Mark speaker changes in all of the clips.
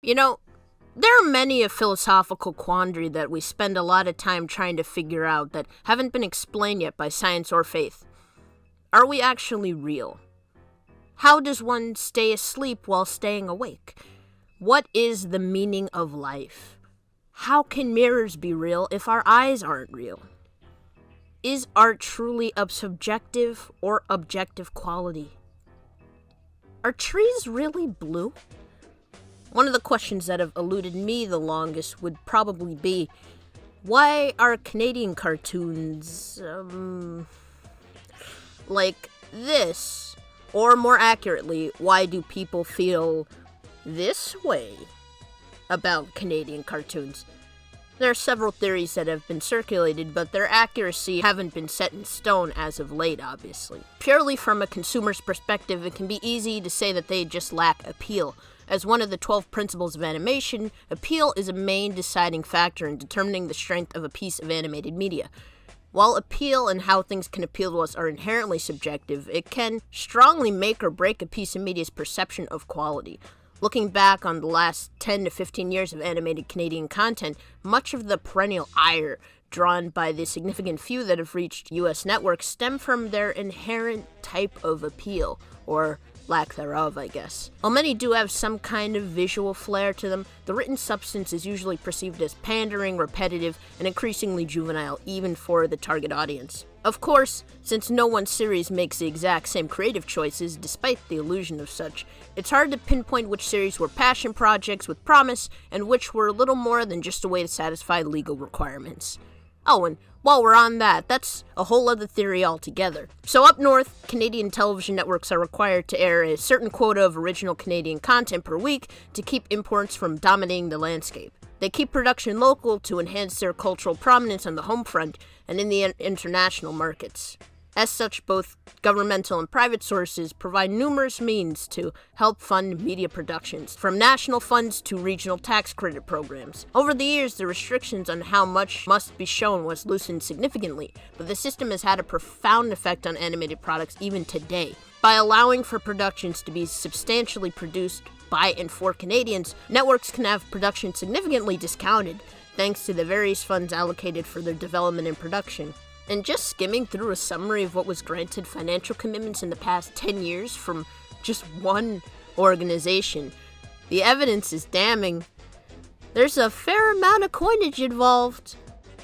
Speaker 1: You know, there are many a philosophical quandary that we spend a lot of time trying to figure out that haven't been explained yet by science or faith. Are we actually real? How does one stay asleep while staying awake? What is the meaning of life? How can mirrors be real if our eyes aren't real? Is art truly of subjective or objective quality? Are trees really blue? One of the questions that have eluded me the longest would probably be, why are Canadian cartoons, like this? Or more accurately, why do people feel this way about Canadian cartoons? There are several theories that have been circulated, but their accuracy haven't been set in stone as of late, obviously. Purely from a consumer's perspective, it can be easy to say that they just lack appeal. As one of the 12 principles of animation, appeal is a main deciding factor in determining the strength of a piece of animated media. While appeal and how things can appeal to us are inherently subjective, it can strongly make or break a piece of media's perception of quality. Looking back on the last 10 to 15 years of animated Canadian content, much of the perennial ire drawn by the significant few that have reached U.S. networks stem from their inherent type of appeal, or lack thereof, I guess. While many do have some kind of visual flair to them, the written substance is usually perceived as pandering, repetitive, and increasingly juvenile, even for the target audience. Of course, since no one series makes the exact same creative choices, despite the illusion of such, it's hard to pinpoint which series were passion projects with promise, and which were little more than just a way to satisfy legal requirements. Oh, and while we're on that, that's a whole other theory altogether. So up north, Canadian television networks are required to air a certain quota of original Canadian content per week to keep imports from dominating the landscape. They keep production local to enhance their cultural prominence on the home front and in the international markets. As such, both governmental and private sources provide numerous means to help fund media productions, from national funds to regional tax credit programs. Over the years, the restrictions on how much must be shown was loosened significantly, but the system has had a profound effect on animated products even today. By allowing for productions to be substantially produced by and for Canadians, networks can have production significantly discounted, thanks to the various funds allocated for their development and production. And just skimming through a summary of what was granted financial commitments in the past 10 years from just one organization, the evidence is damning. There's a fair amount of coinage involved.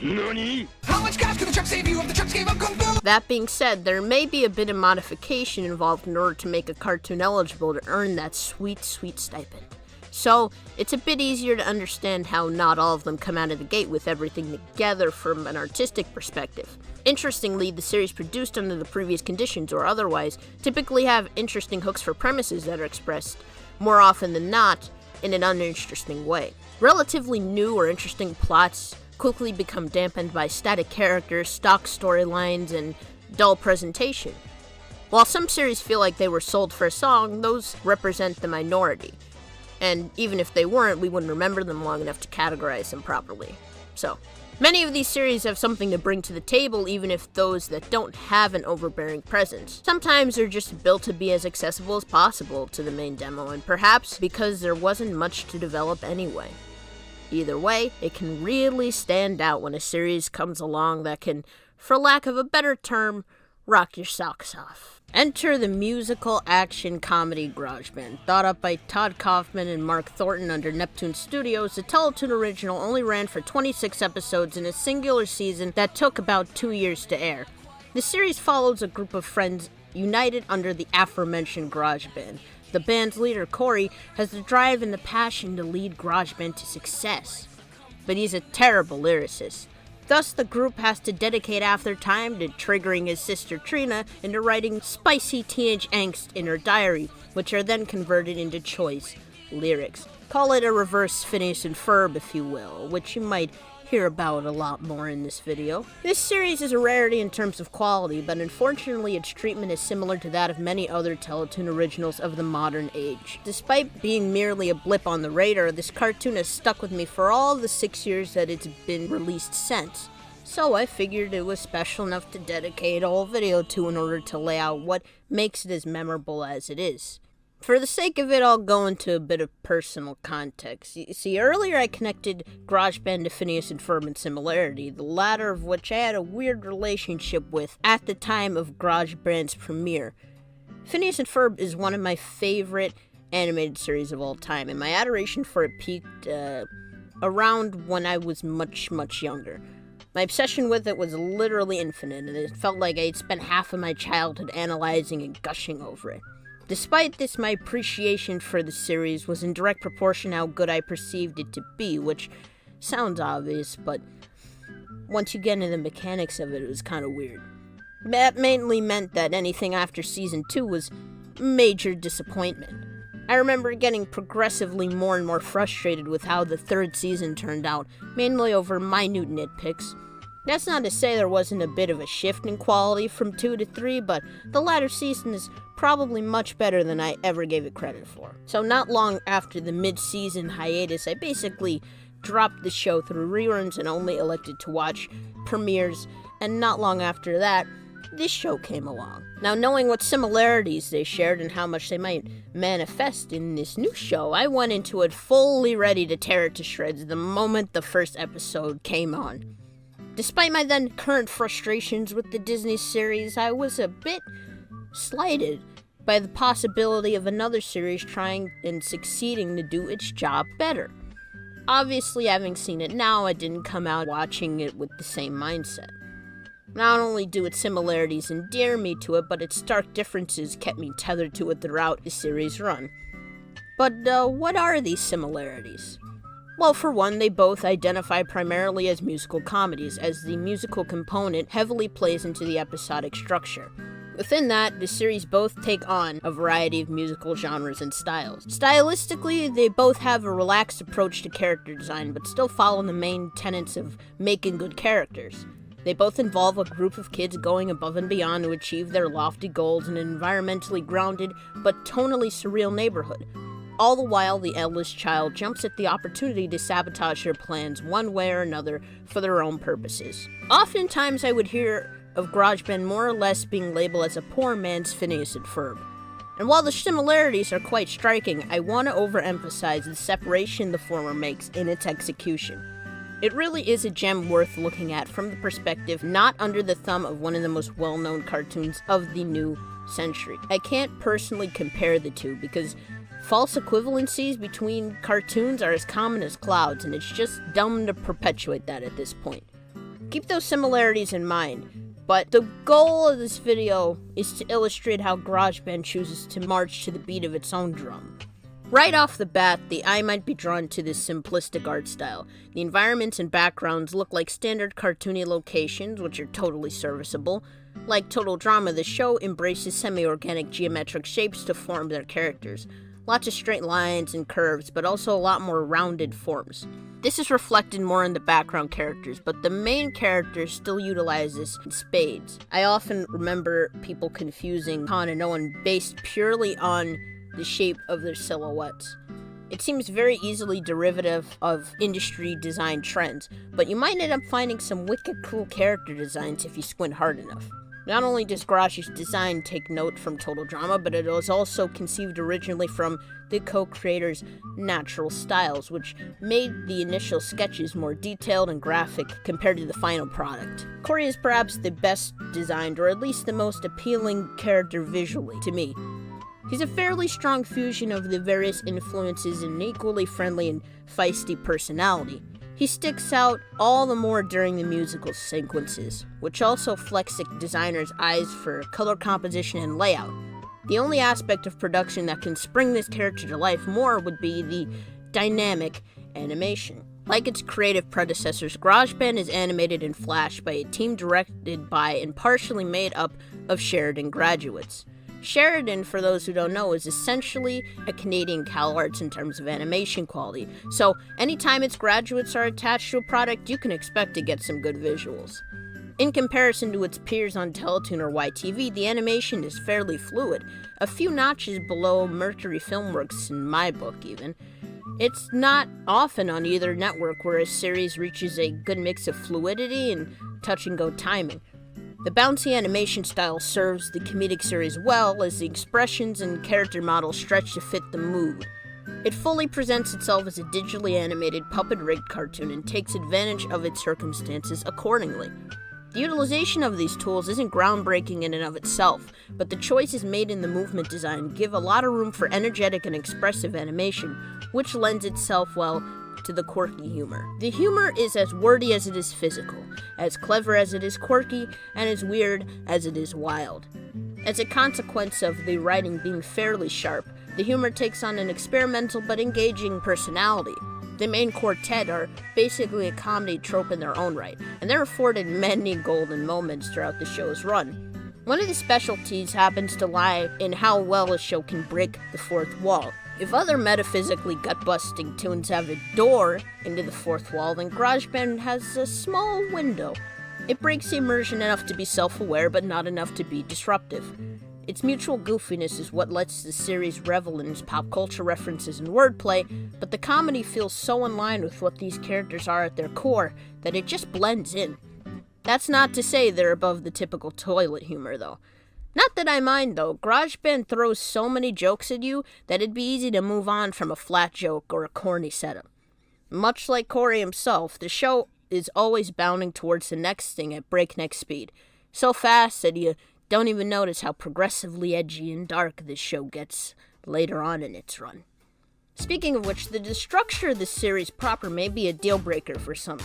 Speaker 2: NANI? How much cash could the truck save you if the trucks gave up Kung Fu?
Speaker 1: That being said, there may be a bit of modification involved in order to make a cartoon eligible to earn that sweet, sweet stipend. So, it's a bit easier to understand how not all of them come out of the gate with everything together from an artistic perspective. Interestingly, the series produced under the previous conditions or otherwise typically have interesting hooks for premises that are expressed, more often than not, in an uninteresting way. Relatively new or interesting plots quickly become dampened by static characters, stock storylines, and dull presentation. While some series feel like they were sold for a song, those represent the minority. And even if they weren't, we wouldn't remember them long enough to categorize them properly. So, many of these series have something to bring to the table, even if those that don't have an overbearing presence. Sometimes they're just built to be as accessible as possible to the main demo, and perhaps because there wasn't much to develop anyway. Either way, it can really stand out when a series comes along that can, for lack of a better term, rock your socks off. Enter the musical action comedy Grojband. Thought up by Todd Kaufman and Mark Thornton under Neptune Studios, the Teletoon original only ran for 26 episodes in a singular season that took about 2 years to air. The series follows a group of friends united under the aforementioned Grojband. The band's leader, Corey, has the drive and the passion to lead Grojband to success, but he's a terrible lyricist. Thus, the group has to dedicate half their time to triggering his sister Trina into writing spicy teenage angst in her diary, which are then converted into choice lyrics. Call it a reverse Phineas and Ferb, if you will, which you might hear about a lot more in this video. This series is a rarity in terms of quality, but unfortunately its treatment is similar to that of many other Teletoon originals of the modern age. Despite being merely a blip on the radar, this cartoon has stuck with me for all the 6 years that it's been released since. So I figured it was special enough to dedicate a whole video to in order to lay out what makes it as memorable as it is. For the sake of it, I'll go into a bit of personal context. You see, earlier I connected Grojband to Phineas and Ferb in similarity, the latter of which I had a weird relationship with at the time of Grojband's premiere. Phineas and Ferb is one of my favorite animated series of all time, and my adoration for it peaked around when I was much, much younger. My obsession with it was literally infinite, and it felt like I had spent half of my childhood analyzing and gushing over it. Despite this, my appreciation for the series was in direct proportion to how good I perceived it to be, which sounds obvious, but once you get into the mechanics of it, it was kind of weird. That mainly meant that anything after Season 2 was major disappointment. I remember getting progressively more and more frustrated with how the third season turned out, mainly over minute nitpicks. That's not to say there wasn't a bit of a shift in quality from 2 to 3, but the latter season is probably much better than I ever gave it credit for. So not long after the mid-season hiatus, I basically dropped the show through reruns and only elected to watch premieres, and not long after that, this show came along. Now, knowing what similarities they shared and how much they might manifest in this new show, I went into it fully ready to tear it to shreds the moment the first episode came on. Despite my then current frustrations with the Disney series, I was a bit slighted by the possibility of another series trying and succeeding to do its job better. Obviously, having seen it now, I didn't come out watching it with the same mindset. Not only do its similarities endear me to it, but its stark differences kept me tethered to it throughout the series' run. But what are these similarities? Well, for one, they both identify primarily as musical comedies, as the musical component heavily plays into the episodic structure. Within that, the series both take on a variety of musical genres and styles. Stylistically, they both have a relaxed approach to character design, but still follow the main tenets of making good characters. They both involve a group of kids going above and beyond to achieve their lofty goals in an environmentally grounded but tonally surreal neighborhood. All the while, the eldest child jumps at the opportunity to sabotage their plans one way or another for their own purposes. Oftentimes, I would hear of Grojband more or less being labeled as a poor man's Phineas and Ferb. And while the similarities are quite striking, I want to overemphasize the separation the former makes in its execution. It really is a gem worth looking at from the perspective not under the thumb of one of the most well-known cartoons of the new century. I can't personally compare the two because false equivalencies between cartoons are as common as clouds, and it's just dumb to perpetuate that at this point. Keep those similarities in mind, but the goal of this video is to illustrate how Grojband chooses to march to the beat of its own drum. Right off the bat, the eye might be drawn to this simplistic art style. The environments and backgrounds look like standard cartoony locations, which are totally serviceable. Like Total Drama, the show embraces semi-organic geometric shapes to form their characters. Lots of straight lines and curves, but also a lot more rounded forms. This is reflected more in the background characters, but the main characters still utilize this in spades. I often remember people confusing Han and Owen based purely on the shape of their silhouettes. It seems very easily derivative of industry design trends, but you might end up finding some wicked cool character designs if you squint hard enough. Not only does Garash's design take note from Total Drama, but it was also conceived originally from the co-creators' natural styles, which made the initial sketches more detailed and graphic compared to the final product. Corey is perhaps the best designed, or at least the most appealing character visually, to me. He's a fairly strong fusion of the various influences and an equally friendly and feisty personality. He sticks out all the more during the musical sequences, which also flex the designer's eyes for color composition and layout. The only aspect of production that can spring this character to life more would be the dynamic animation. Like its creative predecessors, Grojband is animated in Flash by a team directed by and partially made up of Sheridan graduates. Sheridan, for those who don't know, is essentially a Canadian CalArts in terms of animation quality, so anytime its graduates are attached to a product, you can expect to get some good visuals. In comparison to its peers on Teletoon or YTV, the animation is fairly fluid, a few notches below Mercury Filmworks in my book even. It's not often on either network where a series reaches a good mix of fluidity and touch-and-go timing. The bouncy animation style serves the comedic series well as the expressions and character models stretch to fit the mood. It fully presents itself as a digitally animated, puppet-rigged cartoon and takes advantage of its circumstances accordingly. The utilization of these tools isn't groundbreaking in and of itself, but the choices made in the movement design give a lot of room for energetic and expressive animation, which lends itself well to the quirky humor. The humor is as wordy as it is physical, as clever as it is quirky, and as weird as it is wild. As a consequence of the writing being fairly sharp, the humor takes on an experimental but engaging personality. The main quartet are basically a comedy trope in their own right, and they're afforded many golden moments throughout the show's run. One of the specialties happens to lie in how well a show can break the fourth wall. If other metaphysically gut-busting tunes have a door into the fourth wall, then Grojband has a small window. It breaks the immersion enough to be self-aware, but not enough to be disruptive. Its mutual goofiness is what lets the series revel in its pop culture references and wordplay, but the comedy feels so in line with what these characters are at their core that it just blends in. That's not to say they're above the typical toilet humor, though. Not that I mind, though. Grojband throws so many jokes at you that it'd be easy to move on from a flat joke or a corny setup. Much like Corey himself, the show is always bounding towards the next thing at breakneck speed, so fast that you don't even notice how progressively edgy and dark this show gets later on in its run. Speaking of which, the structure of this series proper may be a deal breaker for some.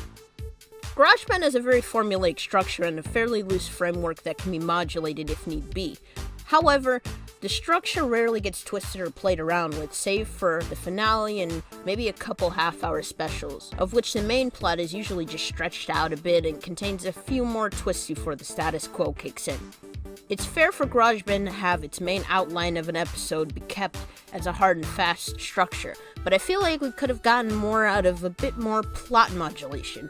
Speaker 1: Grojband has a very formulaic structure and a fairly loose framework that can be modulated if need be. However, the structure rarely gets twisted or played around with, save for the finale and maybe a couple half-hour specials, of which the main plot is usually just stretched out a bit and contains a few more twists before the status quo kicks in. It's fair for Grojband to have its main outline of an episode be kept as a hard and fast structure, but I feel like we could have gotten more out of a bit more plot modulation.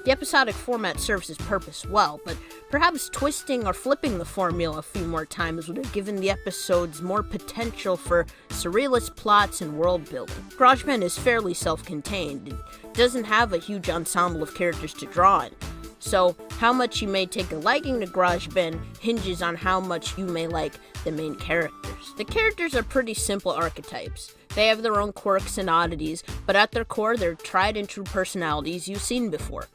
Speaker 1: The episodic format serves its purpose well, but perhaps twisting or flipping the formula a few more times would have given the episodes more potential for surrealist plots and world building. Grojband is fairly self-contained and doesn't have a huge ensemble of characters to draw in, so how much you may take a liking to Grojband hinges on how much you may like the main characters. The characters are pretty simple archetypes. They have their own quirks and oddities, but at their core they're tried and true personalities you've seen before.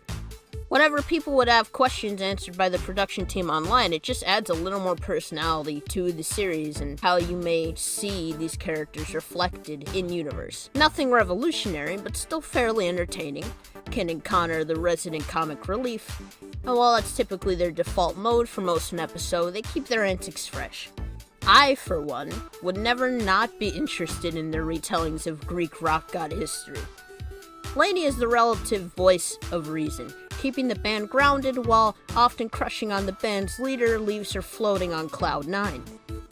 Speaker 1: Whenever people would have questions answered by the production team online, it just adds a little more personality to the series and how you may see these characters reflected in universe. Nothing revolutionary, but still fairly entertaining. Ken and Connor, the resident comic relief, and while that's typically their default mode for most of an episode, they keep their antics fresh. I, for one, would never not be interested in their retellings of Greek rock god history. Lainey is the relative voice of reason, keeping the band grounded while often crushing on the band's leader leaves her floating on cloud 9.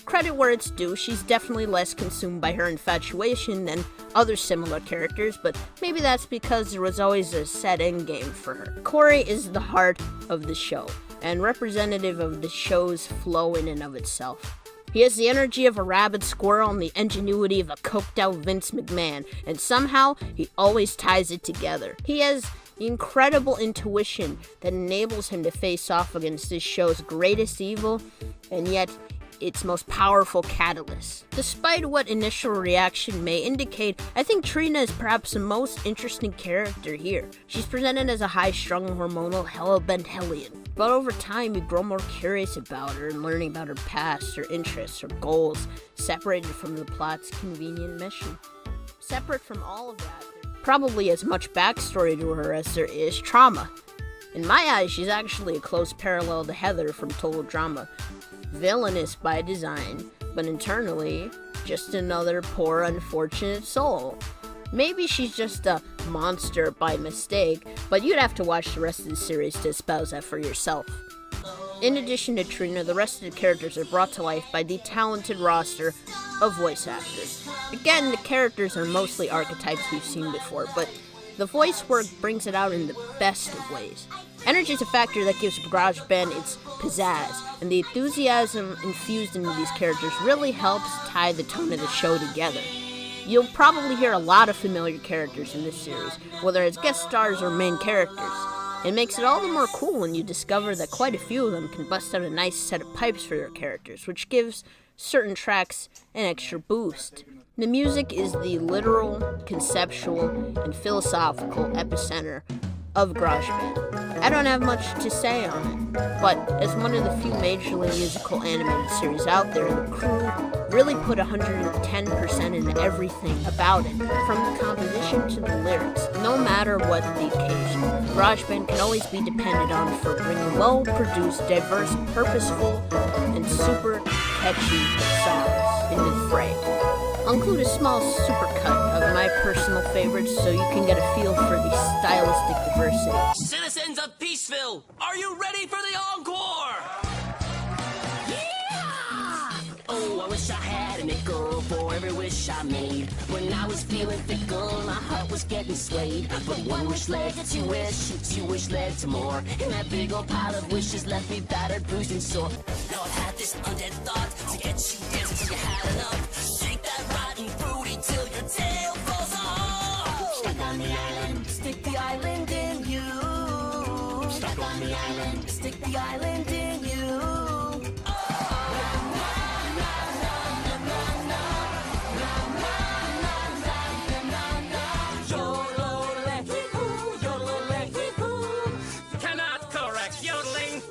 Speaker 1: Credit where it's due, she's definitely less consumed by her infatuation than other similar characters, but maybe that's because there was always a set endgame for her. Corey is the heart of the show, and representative of the show's flow in and of itself. He has the energy of a rabid squirrel and the ingenuity of a coked-out Vince McMahon, and somehow he always ties it together. He has the incredible intuition that enables him to face off against this show's greatest evil, and yet its most powerful catalyst. Despite what initial reaction may indicate, I think Trina is perhaps the most interesting character here. She's presented as a high-strung, hormonal, hell-bent hellion, but over time you grow more curious about her and learning about her past, her interests, her goals, separated from the plot's convenient mission. Separate from all of that, there's probably as much backstory to her as there is trauma. In my eyes, she's actually a close parallel to Heather from Total Drama. Villainous by design, but internally, just another poor, unfortunate soul. Maybe she's just a monster by mistake, but you'd have to watch the rest of the series to espouse that for yourself. In addition to Trina, the rest of the characters are brought to life by the talented roster of voice actors. Again, the characters are mostly archetypes we've seen before, but the voice work brings it out in the best of ways. Energy is a factor that gives Grojband its pizzazz, and the enthusiasm infused into these characters really helps tie the tone of the show together. You'll probably hear a lot of familiar characters in this series, whether as guest stars or main characters. It makes it all the more cool when you discover that quite a few of them can bust out a nice set of pipes for their characters, which gives certain tracks an extra boost. The music is the literal, conceptual, and philosophical epicenter of Grojband. I don't have much to say on it, but as one of the few majorly musical animated series out there, the crew really put 110% into everything about it, from the composition to the lyrics, no matter what the occasion. Grojband can always be depended on for bringing well-produced, diverse, purposeful, and super catchy songs into the fray. I'll include a small supercut of my personal favorites so you can get a feel for the stylistic diversity.
Speaker 3: Citizens of Peaceville, are you ready for the encore? Yeah! Oh, I wish I had a nickel for every wish I made. When I was feeling fickle, my heart was getting swayed. But one wish led to two wish led to more. And that big old pile of wishes left me battered, bruised, and sore. Now I've had this undead thought to get you dancing till you had enough. Shake that rotten fruity till your tail falls off. Stuck on the island, stick the island in you. Stuck on the island, stick the island in you.
Speaker 2: Cannot correct yodeling.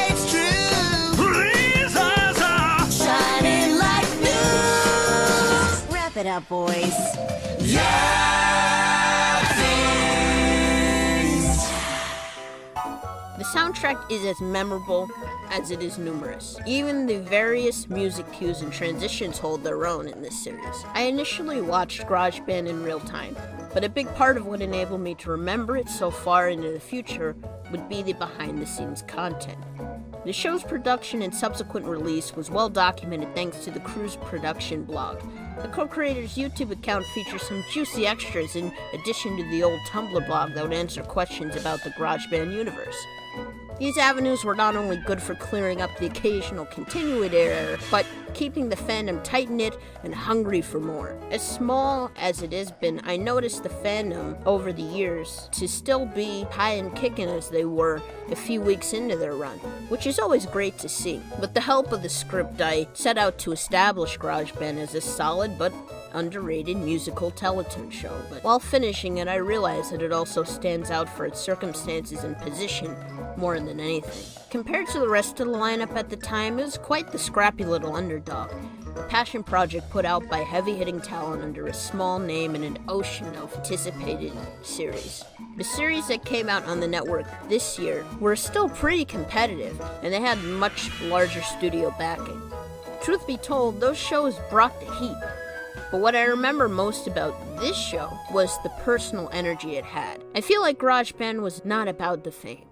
Speaker 3: It's true.
Speaker 2: Shining like new.
Speaker 3: Wrap it up, boys.
Speaker 1: The soundtrack is as memorable as it is numerous. Even the various music cues and transitions hold their own in this series. I initially watched Grojband in real time, but a big part of what enabled me to remember it so far into the future would be the behind-the-scenes content. The show's production and subsequent release was well documented thanks to the crew's production blog. The co-creator's YouTube account features some juicy extras in addition to the old Tumblr blog that would answer questions about the Grojband universe. These avenues were not only good for clearing up the occasional continuity error, but keeping the fandom tight-knit and hungry for more. As small as it has been, I noticed the fandom over the years to still be high and kicking as they were a few weeks into their run, which is always great to see. With the help of the script, I set out to establish Grojband as a solid but underrated musical teletoon show, but while finishing it, I realized that it also stands out for its circumstances and position more than anything. Compared to the rest of the lineup at the time, it was quite the scrappy little underdog. A passion project put out by heavy-hitting talent under a small name in an ocean of anticipated series. The series that came out on the network this year were still pretty competitive, and they had much larger studio backing. Truth be told, those shows brought the heat. But what I remember most about this show was the personal energy it had. I feel like Grojband was not about the fame.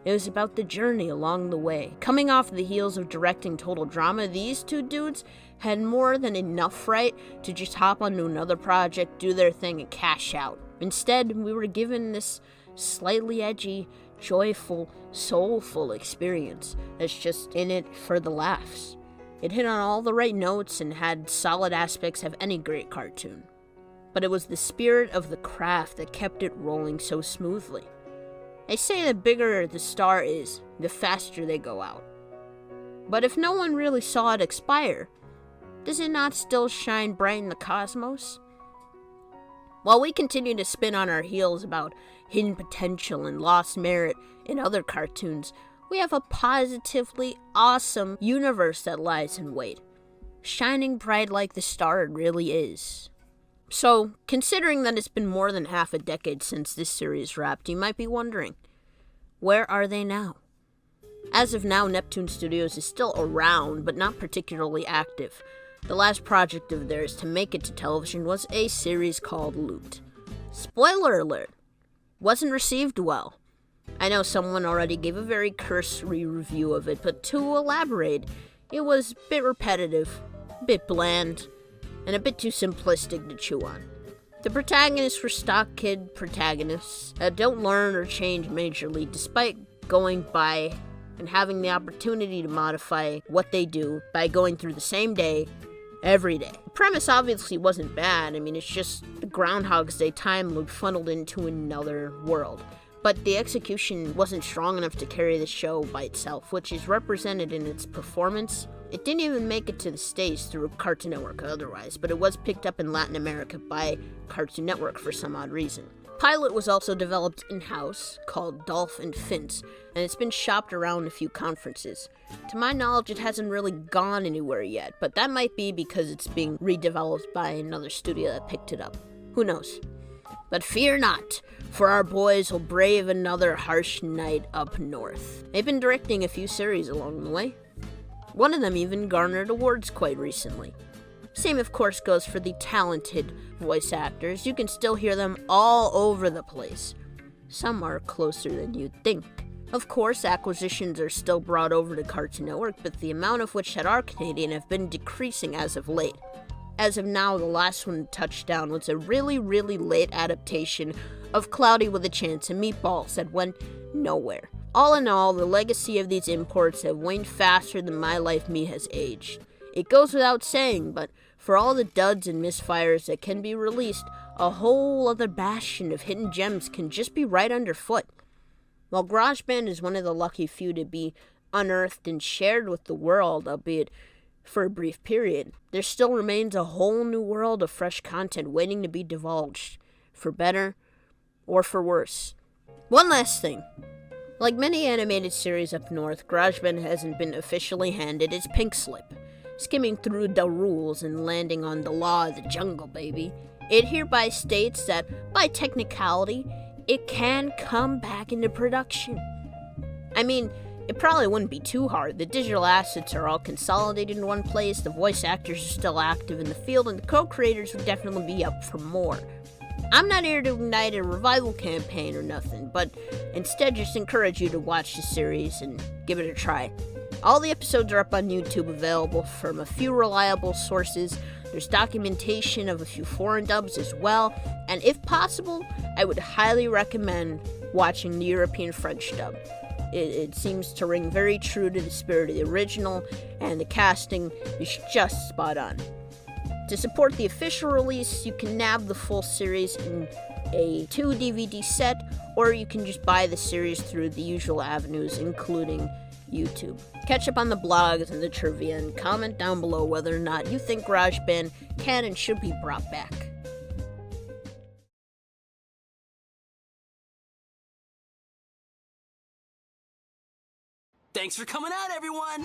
Speaker 1: It was about the journey along the way. Coming off the heels of directing Total Drama, these two dudes had more than enough right to just hop onto another project, do their thing, and cash out. Instead, we were given this slightly edgy, joyful, soulful experience that's just in it for the laughs. It hit on all the right notes and had solid aspects of any great cartoon. But it was the spirit of the craft that kept it rolling so smoothly. They say the bigger the star is, the faster they go out. But if no one really saw it expire, does it not still shine bright in the cosmos? While we continue to spin on our heels about hidden potential and lost merit in other cartoons, we have a positively awesome universe that lies in wait, shining bright like the star it really is. So, considering that it's been more than half a decade since this series wrapped, you might be wondering, where are they now? As of now, Neptune Studios is still around, but not particularly active. The last project of theirs to make it to television was a series called Loot. Spoiler alert! Wasn't received well. I know someone already gave a very cursory review of it, but to elaborate, it was a bit repetitive, a bit bland, and a bit too simplistic to chew on. The protagonists were stock kid protagonists that don't learn or change majorly despite going by and having the opportunity to modify what they do by going through the same day every day. The premise obviously wasn't bad. I mean, it's just the Groundhog's Day time loop funneled into another world. But the execution wasn't strong enough to carry the show by itself, which is represented in its performance. It didn't even make it to the States through Cartoon Network otherwise, but it was picked up in Latin America by Cartoon Network for some odd reason. Pilot was also developed in-house, called Dolph and Finch, and it's been shopped around a few conferences. To my knowledge, it hasn't really gone anywhere yet, but that might be because it's being redeveloped by another studio that picked it up. Who knows? But fear not, for our boys will brave another harsh night up north. They've been directing a few series along the way. One of them even garnered awards quite recently. Same, of course, goes for the talented voice actors. You can still hear them all over the place. Some are closer than you'd think. Of course, acquisitions are still brought over to Cartoon Network, but the amount of which that are Canadian have been decreasing as of late. As of now, the last one to touch down was a really, really late adaptation of Cloudy with a Chance of Meatballs that went nowhere. All in all, the legacy of these imports have waned faster than My Life Me has aged. It goes without saying, but for all the duds and misfires that can be released, a whole other bastion of hidden gems can just be right underfoot. While Grojband is one of the lucky few to be unearthed and shared with the world, albeit for a brief period, there still remains a whole new world of fresh content waiting to be divulged, for better or for worse. One last thing. Like many animated series up north, Grojband hasn't been officially handed its pink slip. Skimming through the rules and landing on the law of the jungle, baby. It hereby states that, by technicality, it can come back into production. I mean, it probably wouldn't be too hard. The digital assets are all consolidated in one place, the voice actors are still active in the field, and the co-creators would definitely be up for more. I'm not here to ignite a revival campaign or nothing, but instead just encourage you to watch the series and give it a try. All the episodes are up on YouTube, available from a few reliable sources. There's documentation of a few foreign dubs as well, and if possible, I would highly recommend watching the European French dub. It seems to ring very true to the spirit of the original, and the casting is just spot on. To support the official release, you can nab the full series in a 2 DVD set, or you can just buy the series through the usual avenues, including YouTube. Catch up on the blogs and the trivia, and comment down below whether or not you think Grojband can and should be brought back.
Speaker 3: Thanks for coming out, everyone!